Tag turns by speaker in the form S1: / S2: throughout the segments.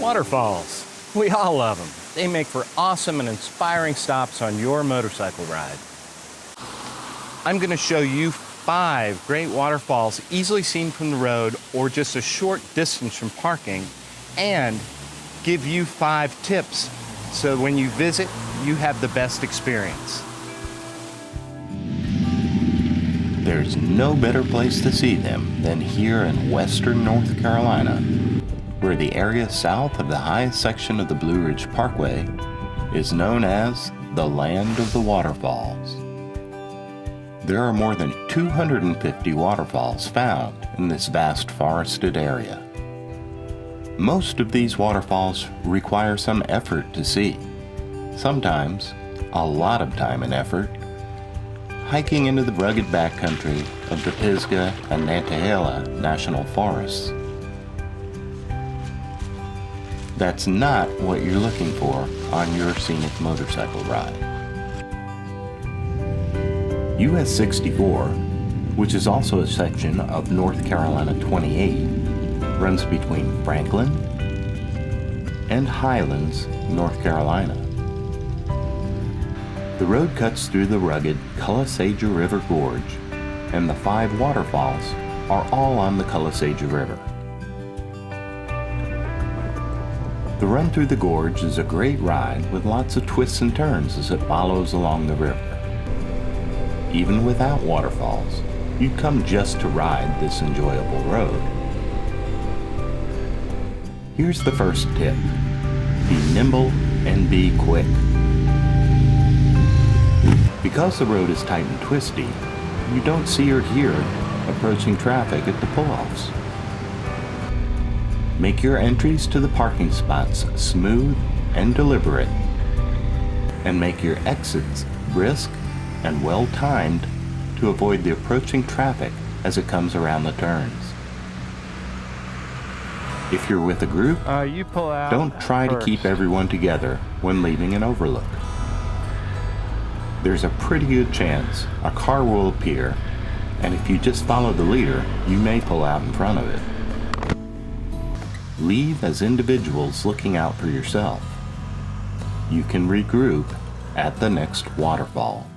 S1: Waterfalls. We all love them. They make for awesome and inspiring stops on your motorcycle ride. I'm going to show you 5 great waterfalls easily seen from the road or just a short distance from parking, and give you 5 tips so when you visit, you have the best experience.
S2: There's no better place to see them than here in western North Carolina, where the area south of the highest section of the Blue Ridge Parkway is known as the Land of the Waterfalls. There are more than 250 waterfalls found in this vast forested area. Most of these waterfalls require some effort to see, sometimes a lot of time and effort, hiking into the rugged backcountry of the Pisgah and Nantahala National Forests. That's not what you're looking for on your scenic motorcycle ride. US 64, which is also a section of North Carolina 28, runs between Franklin and Highlands, North Carolina. The road cuts through the rugged Calisaja River Gorge, and the 5 waterfalls are all on the Calisaja River. The run through the gorge is a great ride with lots of twists and turns as it follows along the river. Even without waterfalls, you'd come just to ride this enjoyable road. Here's the first tip. Be nimble and be quick. Because the road is tight and twisty, you don't see or hear approaching traffic at the pull-offs. Make your entries to the parking spots smooth and deliberate, and make your exits brisk and well-timed to avoid the approaching traffic as it comes around the turns. If you're with a group,
S1: You pull out
S2: don't try to
S1: first.
S2: keep everyone together when leaving an overlook. There's a pretty good chance a car will appear, and if you just follow the leader, you may pull out in front of it. Leave as individuals looking out for yourself. You can regroup at the next waterfall.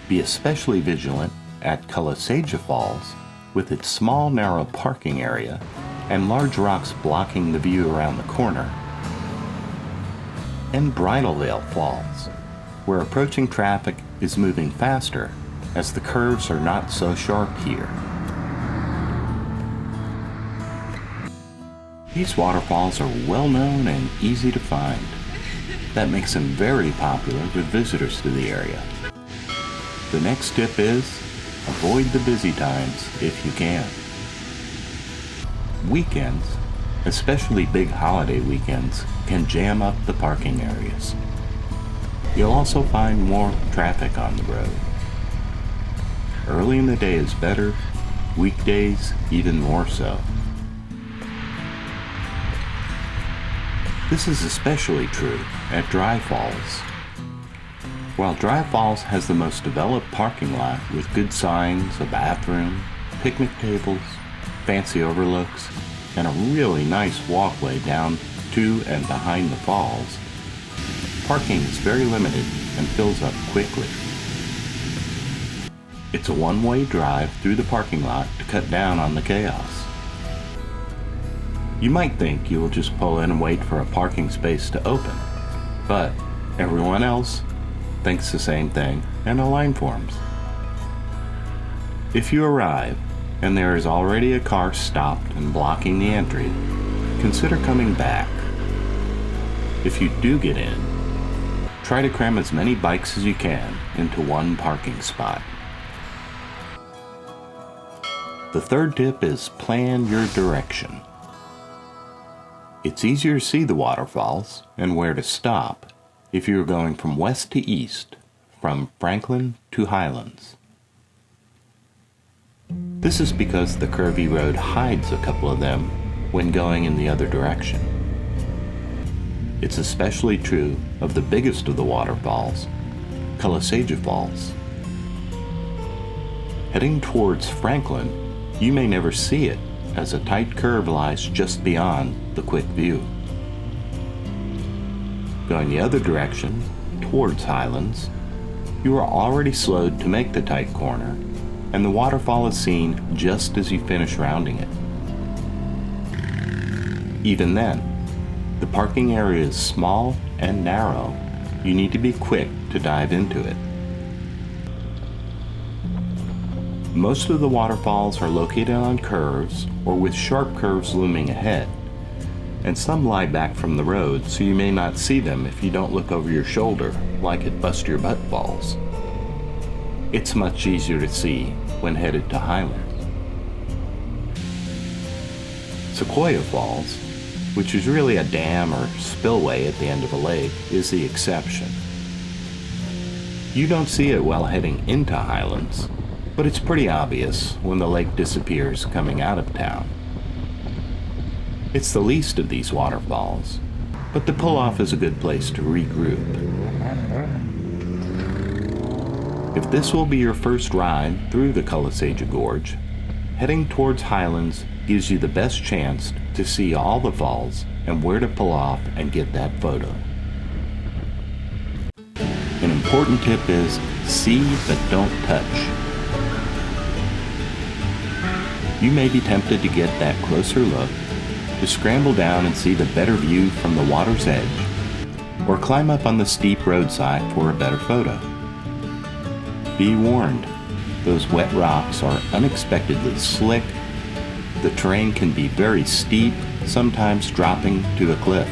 S2: Be especially vigilant at Calisaja Falls with its small narrow parking area and large rocks blocking the view around the corner, and Bridalveil Falls, where approaching traffic is moving faster as the curves are not so sharp here. These waterfalls are well known and easy to find. That makes them very popular with visitors to the area. The next tip is avoid the busy times if you can. Weekends, especially big holiday weekends, can jam up the parking areas. You'll also find more traffic on the road. Early in the day is better, weekdays even more so. This is especially true at Dry Falls. While Dry Falls has the most developed parking lot with good signs, a bathroom, picnic tables, fancy overlooks, and a really nice walkway down to and behind the falls, parking is very limited and fills up quickly. It's a one-way drive through the parking lot to cut down on the chaos. You might think you will just pull in and wait for a parking space to open, but everyone else thinks the same thing and a line forms. If you arrive and there is already a car stopped and blocking the entry, consider coming back. If you do get in, try to cram as many bikes as you can into one parking spot. The third tip is plan your direction. It's easier to see the waterfalls and where to stop if you're going from west to east, from Franklin to Highlands. This is because the curvy road hides a couple of them when going in the other direction. It's especially true of the biggest of the waterfalls, Calisaja Falls. Heading towards Franklin, you may never see it as a tight curve lies just beyond the quick view. Going the other direction, towards Highlands, you are already slowed to make the tight corner, and the waterfall is seen just as you finish rounding it. Even then, the parking area is small and narrow. You need to be quick to dive into it. Most of the waterfalls are located on curves or with sharp curves looming ahead, and some lie back from the road, so you may not see them if you don't look over your shoulder, like at Bust Your Butt Falls. It's much easier to see when headed to Highlands. Sequoia Falls, which is really a dam or spillway at the end of a lake, is the exception. You don't see it while heading into Highlands, but it's pretty obvious when the lake disappears coming out of town. It's the least of these waterfalls, but the pull-off is a good place to regroup. If this will be your first ride through the Calisaja Gorge, heading towards Highlands gives you the best chance to see all the falls and where to pull off and get that photo. An important tip is see but don't touch. You may be tempted to get that closer look, to scramble down and see the better view from the water's edge, or climb up on the steep roadside for a better photo. Be warned, those wet rocks are unexpectedly slick. The terrain can be very steep, sometimes dropping to a cliff.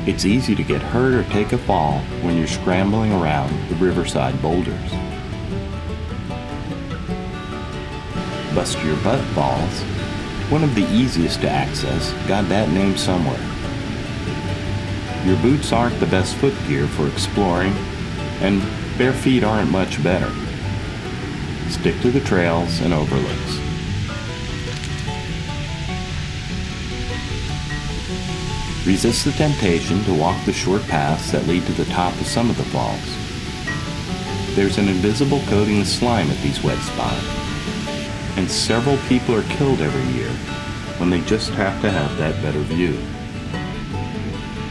S2: It's easy to get hurt or take a fall when you're scrambling around the riverside boulders. Bust Your Butt Falls, one of the easiest to access, got that name somewhere. Your boots aren't the best foot gear for exploring, and bare feet aren't much better. Stick to the trails and overlooks. Resist the temptation to walk the short paths that lead to the top of some of the falls. There's an invisible coating of slime at these wet spots, and several people are killed every year when they just have to have that better view.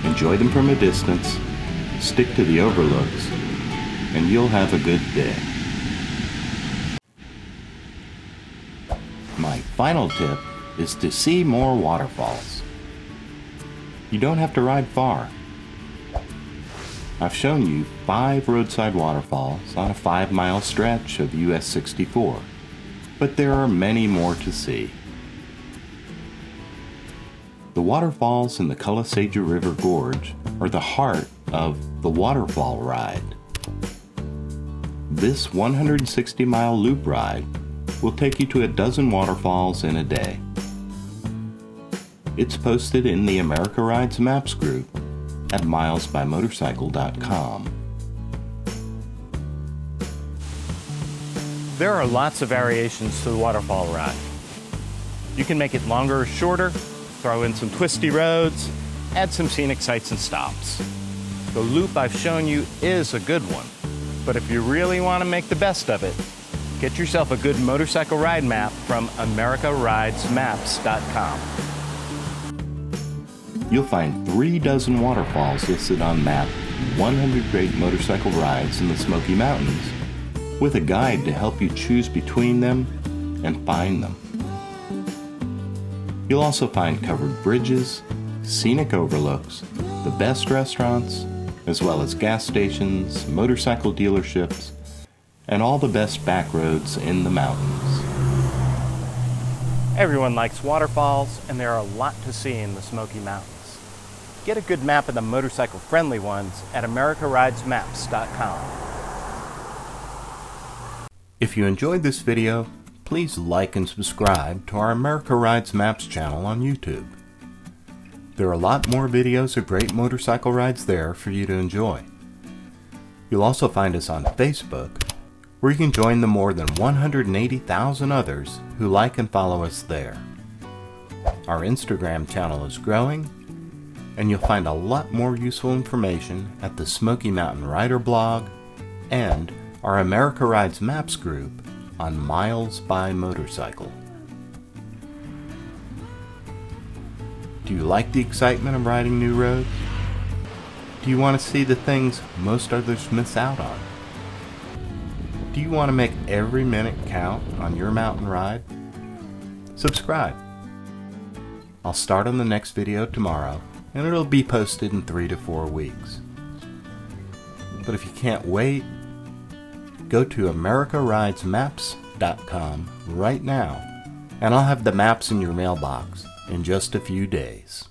S2: Enjoy them from a distance, stick to the overlooks, and you'll have a good day. My final tip is to see more waterfalls. You don't have to ride far. I've shown you 5 roadside waterfalls on a 5-mile stretch of US 64, but there are many more to see. The waterfalls in the Calisaja River Gorge are the heart of the Waterfall Ride. This 160-mile loop ride will take you to a dozen waterfalls in a day. It's posted in the America Rides Maps group at milesbymotorcycle.com.
S1: There are lots of variations to the waterfall ride. You can make it longer or shorter, throw in some twisty roads, add some scenic sights and stops. The loop I've shown you is a good one, but if you really want to make the best of it, get yourself a good motorcycle ride map from americaridesmaps.com.
S2: You'll find 3 dozen waterfalls listed on map 100 Great Motorcycle Rides in the Smoky Mountains, with a guide to help you choose between them and find them. You'll also find covered bridges, scenic overlooks, the best restaurants, as well as gas stations, motorcycle dealerships, and all the best back roads in the mountains.
S1: Everyone likes waterfalls, and there are a lot to see in the Smoky Mountains. Get a good map of the motorcycle-friendly ones at americaridesmaps.com.
S2: If you enjoyed this video, please like and subscribe to our America Rides Maps channel on YouTube. There are a lot more videos of great motorcycle rides there for you to enjoy. You'll also find us on Facebook, where you can join the more than 180,000 others who like and follow us there. Our Instagram channel is growing, and you'll find a lot more useful information at the Smoky Mountain Rider blog and our America Rides Maps group on Miles by Motorcycle. Do you like the excitement of riding new roads? Do you want to see the things most others miss out on? Do you want to make every minute count on your mountain ride? Subscribe. I'll start on the next video tomorrow, and it'll be posted in 3 to 4 weeks. But if you can't wait, go to americaridesmaps.com right now, and I'll have the maps in your mailbox in just a few days.